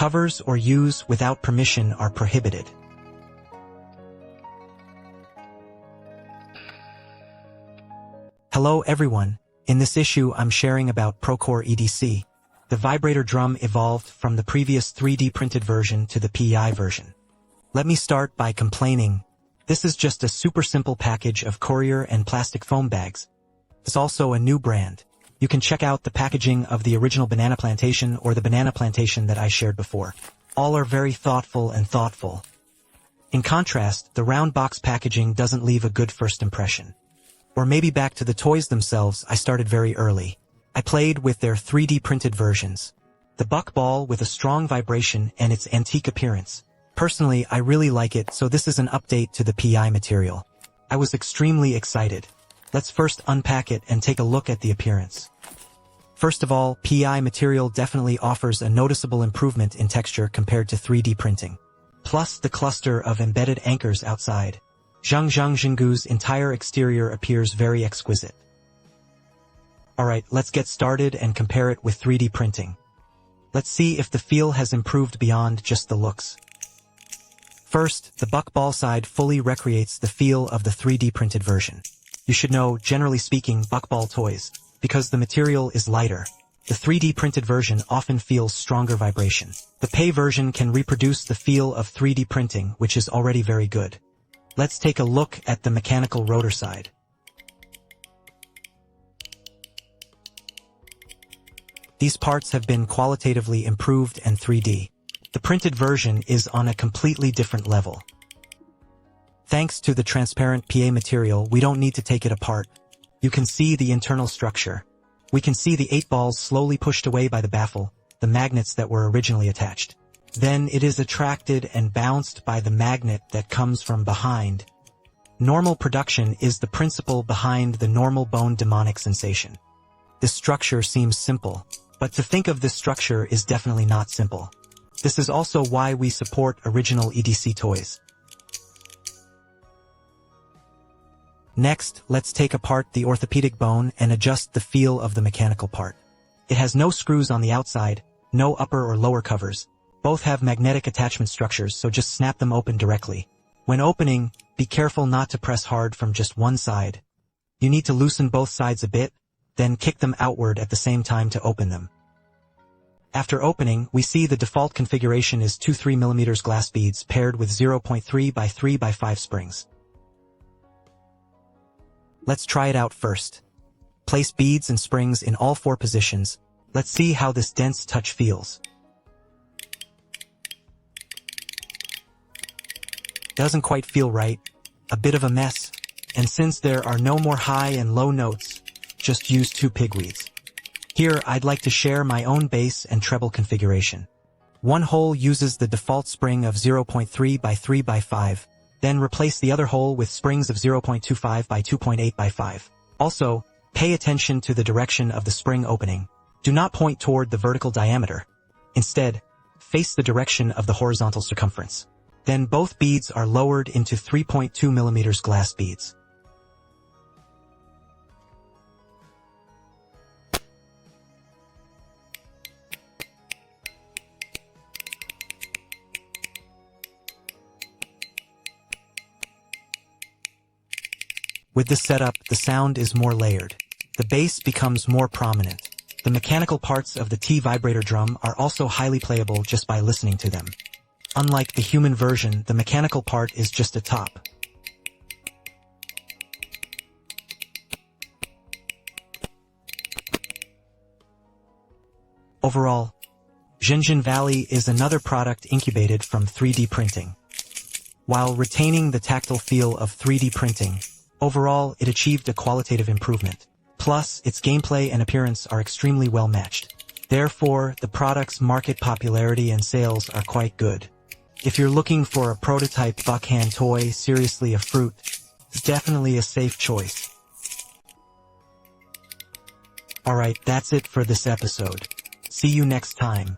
covers or use without permission are prohibited. Hello everyone, in this issue I'm sharing about Procore EDC. The vibrator drum evolved from the previous 3D printed version to the PEI version. Let me start by complaining. This is just a super simple package of courier and plastic foam bags. It's also a new brand. You can check out the packaging of the original banana plantation or the banana plantation that I shared before. All are very thoughtful. In contrast, the round box packaging doesn't leave a good first impression. Or maybe back to the toys themselves, I started very early. I played with their 3D printed versions. The buck ball with a strong vibration and its antique appearance. Personally, I really like it, so this is an update to the PEI material. I was extremely excited. Let's first unpack it and take a look at the appearance. First of all, PEI material definitely offers a noticeable improvement in texture compared to 3D printing. Plus the cluster of embedded anchors outside. Zhang Zhanggu's entire exterior appears very exquisite. Alright, let's get started and compare it with 3D printing. Let's see if the feel has improved beyond just the looks. First, the buck ball side fully recreates the feel of the 3D printed version. You should know, generally speaking, buckball toys, because the material is lighter. The 3D printed version often feels stronger vibration. The PEI version can reproduce the feel of 3D printing, which is already very good. Let's take a look at the mechanical rotor side. These parts have been qualitatively improved and 3D. The printed version is on a completely different level. Thanks to the transparent PEI material, we don't need to take it apart. You can see the internal structure. We can see the 8 balls slowly pushed away by the baffle, the magnets that were originally attached. Then it is attracted and bounced by the magnet that comes from behind. Normal production is the principle behind the normal bone demonic sensation. This structure seems simple, but to think of this structure is definitely not simple. This is also why we support original EDC toys. Next, let's take apart the orthopedic bone and adjust the feel of the mechanical part. It has no screws on the outside, no upper or lower covers. Both have magnetic attachment structures, so just snap them open directly. When opening, be careful not to press hard from just one side. You need to loosen both sides a bit, then kick them outward at the same time to open them. After opening, we see the default configuration is 2 3mm glass beads paired with 0.3 by 3 by 5 springs. Let's try it out first. Place beads and springs in all 4 positions. Let's see how this dense touch feels. Doesn't quite feel right, a bit of a mess, and since there are no more high and low notes, just use 2 pigweeds. Here I'd like to share my own bass and treble configuration. One hole uses the default spring of 0.3 by 3 by 5, then replace the other hole with springs of 0.25 by 2.8 by 5. Also, pay attention to the direction of the spring opening. Do not point toward the vertical diameter. Instead, face the direction of the horizontal circumference. Then both beads are lowered into 3.2mm glass beads. With this setup, the sound is more layered. The bass becomes more prominent. The mechanical parts of the T vibrator drum are also highly playable just by listening to them. Unlike the human version, the mechanical part is just a top. Overall, Zhenjian Valley is another product incubated from 3D printing. While retaining the tactile feel of 3D printing, overall it achieved a qualitative improvement. Plus, its gameplay and appearance are extremely well matched. Therefore, the product's market popularity and sales are quite good. If you're looking for a prototype buckhand toy, seriously a fruit, it's definitely a safe choice. Alright, that's it for this episode. See you next time.